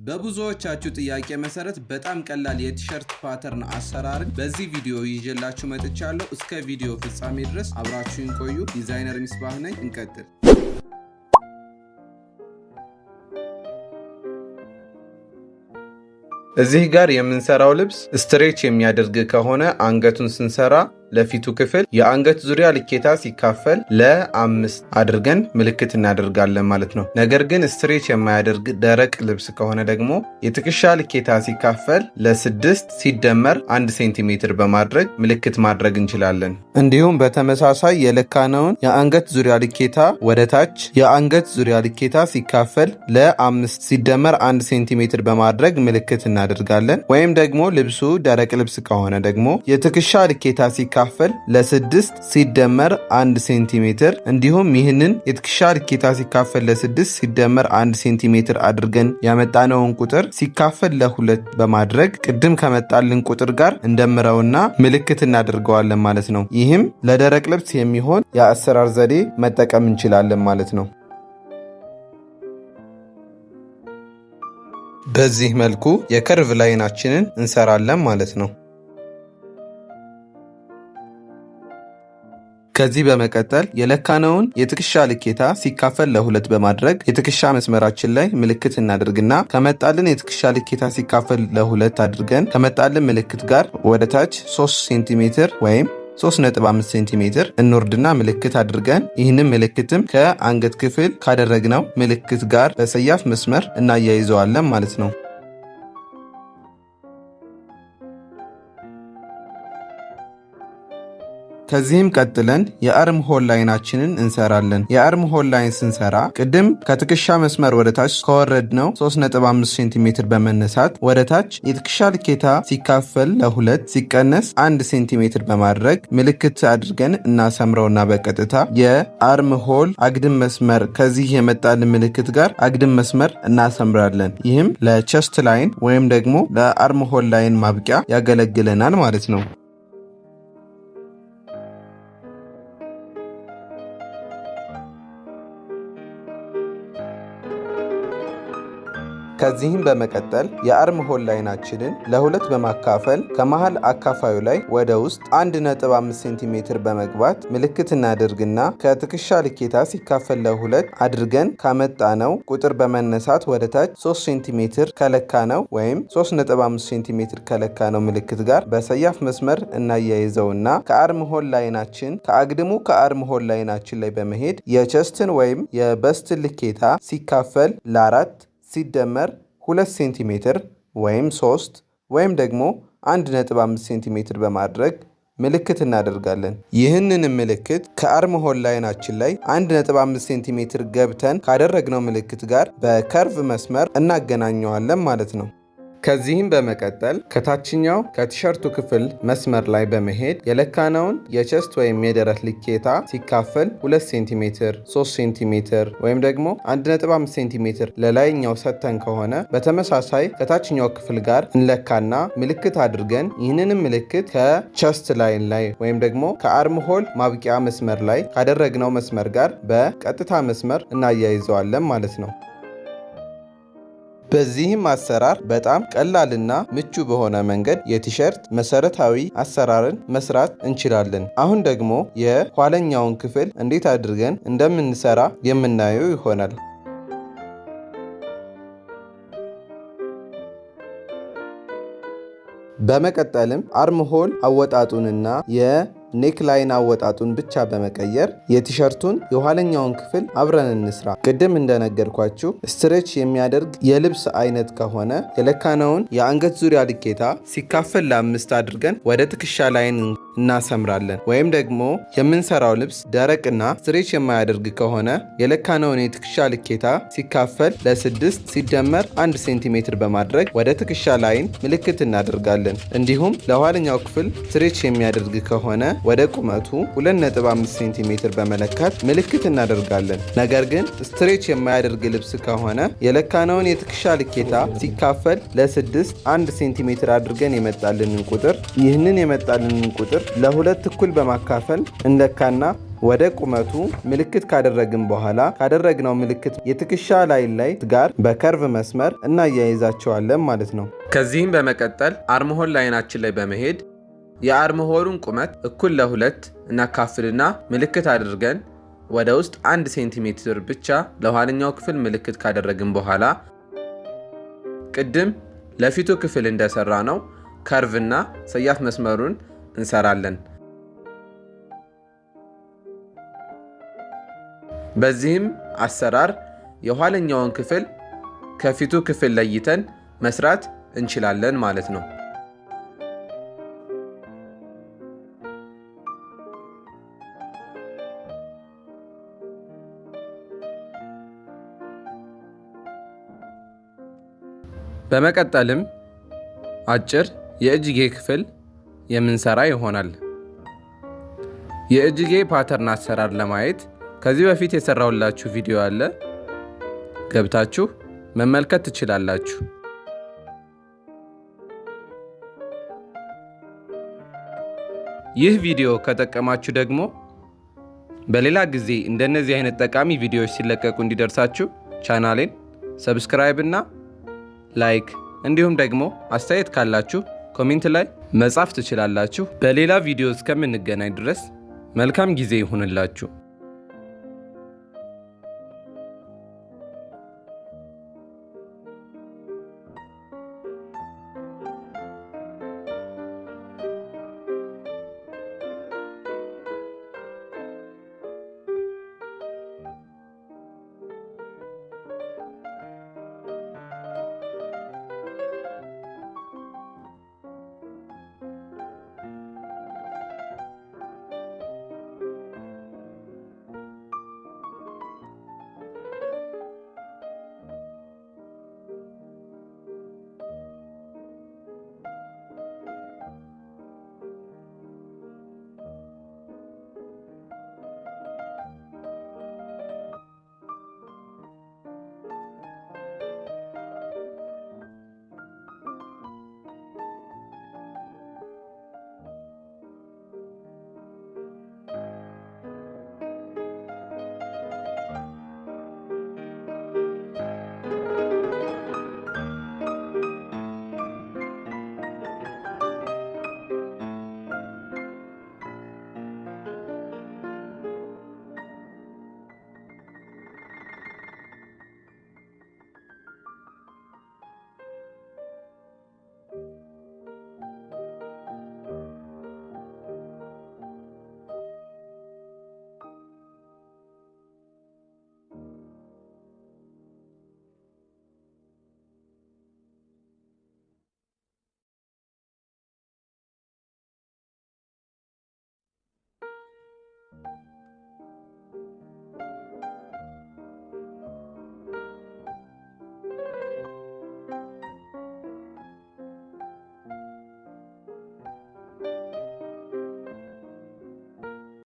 በብዙዎቻችሁ ጥያቄ መሰረት በጣም ቀላል የቲሸርት ፓተርን አሰራርን በዚህ ቪዲዮ ይዤላችሁ መጥቻለሁ። እስከ ቪዲዮ ፍጻሜ ድረስ አብራችሁን ቆዩ። ዲዛይነር ሚስባህ ነኝ። እንቀጥል። እዚህ ጋር የምንሰራው ልብስ ስትሬች የሚያደርግ ከሆነ አንገቱን ስንሰራ ለፊቱ ክፍል የአንገት ዙሪያ ልኬታ ሲካፈል ለ5 አድርገን ምልክት እናደርጋለን ማለት ነው። ነገር ግን ስትሬች የማያደርግ ደረቅ ልብስ ከሆነ ደግሞ የትከሻ ልኬታ ሲካፈል ለ6 ሲደመር 1 ሴንቲሜትር በማድረግ ምልክት ማድረግ እንችላለን። እንዲሁም በተመሳሳይ የለካነውን የአንገት ዙሪያ ልኬታ ወደ ታች የአንገት ዙሪያ ልኬታ ሲካፈል ለ5 ሲደመር 1 ሴንቲሜትር በማድረግ ምልክት እናደርጋለን። ወይም ደግሞ ልብሱ ደረቅ ልብስ ከሆነ ደግሞ የትከሻ ልኬታ ሲካፈል ለ6 ሲደመር 1 ሴንቲሜትር እንዲሁም ይህንን የትከሻ ልኬታ ሲካፈል ለ6 ሲደመር 1 ሴንቲሜትር አድርገን ያመጣነውን ቁጥር ሲካፈል ለ2 በማድረግ ቅድም ከመጣልን ቁጥር ጋር እንደምረውና ምልክት እናደርገዋለን ማለት ነው። ይህም ለደረቅ ልብስ የሚሆን የአሰራር ዘዴ መጠቀም እንችላለን ማለት ነው። በዚህ መልኩ የከርቭ ላይናችንን እንሰራለን ማለት ነው። ከዚህ በመቀጠል የለካነውን የትከሻ ልኬታ ሲካፈል ለ2 በማድረግ የትከሻ መስመራችን ላይ ምልክት እናደርግና ከመጣልን የትከሻ ልኬታ ሲካፈል ለ2 አድርገን ከመጣልን ምልክት ጋር ወደ ታች 3 ሴንቲሜትር ወይም 3.5 ሴንቲሜትር እንወርድና ምልክት አድርገን ይህንን ምልክትም ከአንገት ክፍል ካደረግነው ምልክት ጋር በሰያፍ መስመር እናያይዘዋለን ማለት ነው። ከዚህም ቀጥለን የአርም ሆል ላይናችንን እንሰራለን። የአርም ሆል ላይን ስንሰራ ቅድም ከትከሻ መስመር ወደ ታች ከወረድነው 3.5 ሴንቲሜትር በመነሳት ወደ ታች የትከሻ ልኬታ ሲካፈል ለ2 ሲቀነስ 1 ሴንቲሜትር በማድረግ ምልክት አድርገን እናሰምረውና በቀጥታ የአርም ሆል አግድም መስመር ከዚህ የመጣልን ምልክት ጋር አግድም መስመር እናሰምራለን። ይህም ለቸስት ላይን ወይም ደግሞ ለአርም ሆል ላይን ማብቂያ ያገለግለናል ማለት ነው። ከዚህም በመቀጠል የአርም ሆል ላይናችንን ለ2 በማካፈል ከመሃል አካፋዩ ላይ ወደ ውስጥ 1.5 ሴንቲሜትር በመግባት ምልክት እናደርግና ከትከሻ ልኬታ ሲካፈል ለ2 አድርገን ካመጣነው ቁጥር በመነሳት ወደ ታች 3 ሴንቲሜትር ከለካነው ወይም 3.5 ሴንቲሜትር ከለካነው ምልክት ጋር በሰያፍ መስመር እናያይዘውና ከአርም ሆል ላይናችን ከአግድሙ ከአርም ሆል ላይናችን ላይ በመሄድ የቸስትን ወይም የበስትን ልኬታ ሲካፈል ለ4 ሲደመር 2 ሴንቲሜትር ወይም 3 ወይም ደግሞ 1.5 ሴንቲሜትር በማድረግ ምልክት እናደርጋለን። ይህንን ምልክት ከአርም ሆል ላይናችን ላይ 1.5 ሴንቲሜትር ገብተን ካደረግነው ምልክት ጋር በከርቭ መስመር እናገናኘዋለን ማለት ነው። ከዚህም በመቀጠል ከታችኛው ከቲሸርቱ ክፍል መስመር ላይ በመሄድ የለካነውን የቸስት ወይም የደረት ልኬታ ሲካፈል 2 ሴንቲሜትር 3 ሴንቲሜትር ወይም ደግሞ 1.5 ሴንቲሜትር ለላይኛው ሰጥተን ከሆነ በተመሳሳይ ከታችኛው ክፍል ጋር እንለካና ምልክት አድርገን ይህንንም ምልክት ከቸስት ላይን ላይ ወይም ደግሞ ከአርም ሆል ማብቂያ መስመር ላይ ካደረግነው መስመር ጋር በቀጥታ መስመር እናያይዘዋለን ማለት ነው። በዚህም አሰራር በጣም ቀላልና ምቹ በሆነ መንገድ የቲሸርት መሰረታዊ አሰራርን መስራት እንችላለን። አሁን ደግሞ የኋለኛውን ክፍል እንዴት አድርገን እንደምንሰራ የምናየው ይሆናል። በመቀጠልም አርም ሆል አወጣጡንና ኔክ ላይን አወጣጡን ብቻ በመቀየር የቲሸርቱን የኋለኛውን ክፍል አብረን እንስራ። ቅድም እንደነገርኳችሁ ስትሬች የሚያደርግ የልብስ አይነት ከሆነ የለካነውን የአንገት ዙሪያ ልኬታ ሲካፈል ለ5 አድርገን ወደ ትከሻ ላይን እናሰምራለን። ወይም ደግሞ የምንሰራው ልብስ ደረቅና ስትሬች የማያደርግ ከሆነ የለካነውን የትከሻ ልኬታ ሲካፈል ለ6 ሲደመር 1 ሴንቲሜትር በማድረግ ወደ ትከሻ ላይን ምልክት እናደርጋለን። እንዲሁም ለኋለኛው ክፍል ስትሬች የሚያደርግ ከሆነ ወደ ቁመቱ 2.5 ሴንቲሜትር በመለካት ምልክት እናደርጋለን። ነገር ግን ስትሬች የማያደርግ ልብስ ከሆነ የለካነውን የትከሻ ልኬታ ሲካፈል ለ6 1 ሴንቲሜትር አድርገን የመጣልንን ቁጥር ይህንን የመጣልንን ቁጥር ለ2 እኩል በማካፈል እንለካና ወደ ቁመቱ ምልክት ካደረግን በኋላ ካደረግነው ምልክት የትከሻ ላይን ላይ ጋር በከርቭ መስመር እናያይዛቸዋለን ማለት ነው። ከዚህም በመቀጠል አርምሆል ላይናችን ላይ በመሄድ የአርምሆሉን ቁመት እኩል ለሁለት እናካፍልና ምልክት አድርገን ወደ ውስጥ 1 ሴንቲሜትር ብቻ ለኋለኛው ክፍል ምልክት ካደረግን በኋላ ቅድም ለፊቱ ክፍል እንደሰራ ነው ከርቭና ሰያፍ መስመሩን እንሰራለን። በዚህም አሰራር የኋለኛውን ክፍል ከፊቱ ክፍል ለይተን መስራት እንችላለን ማለት ነው። በመቀጠልም አጭር የእጅጌ ክፍል የምንሰራ ይሆናል። የእጅጌ ፓተርን አሰራር ለማየት ከዚህ በፊት የሰራሁላችሁ ቪዲዮ አለ፣ ገብታችሁ መመልከት ትችላላችሁ። ይህ ቪዲዮ ከጠቀማችሁ ደግሞ በሌላ ጊዜ እንደነዚህ አይነት ጠቃሚ ቪዲዮዎች ሲለቀቁ እንዲደርሳችሁ ቻናሌን ሰብስክራይብ እና ላይክ እንዲሁም ደግሞ አስተያየት ካላችሁ ኮሜንት ላይ መጻፍ ትችላላችሁ። በሌላ ቪዲዮ እስከምንገናኝ ድረስ መልካም ጊዜ ይሁንላችሁ።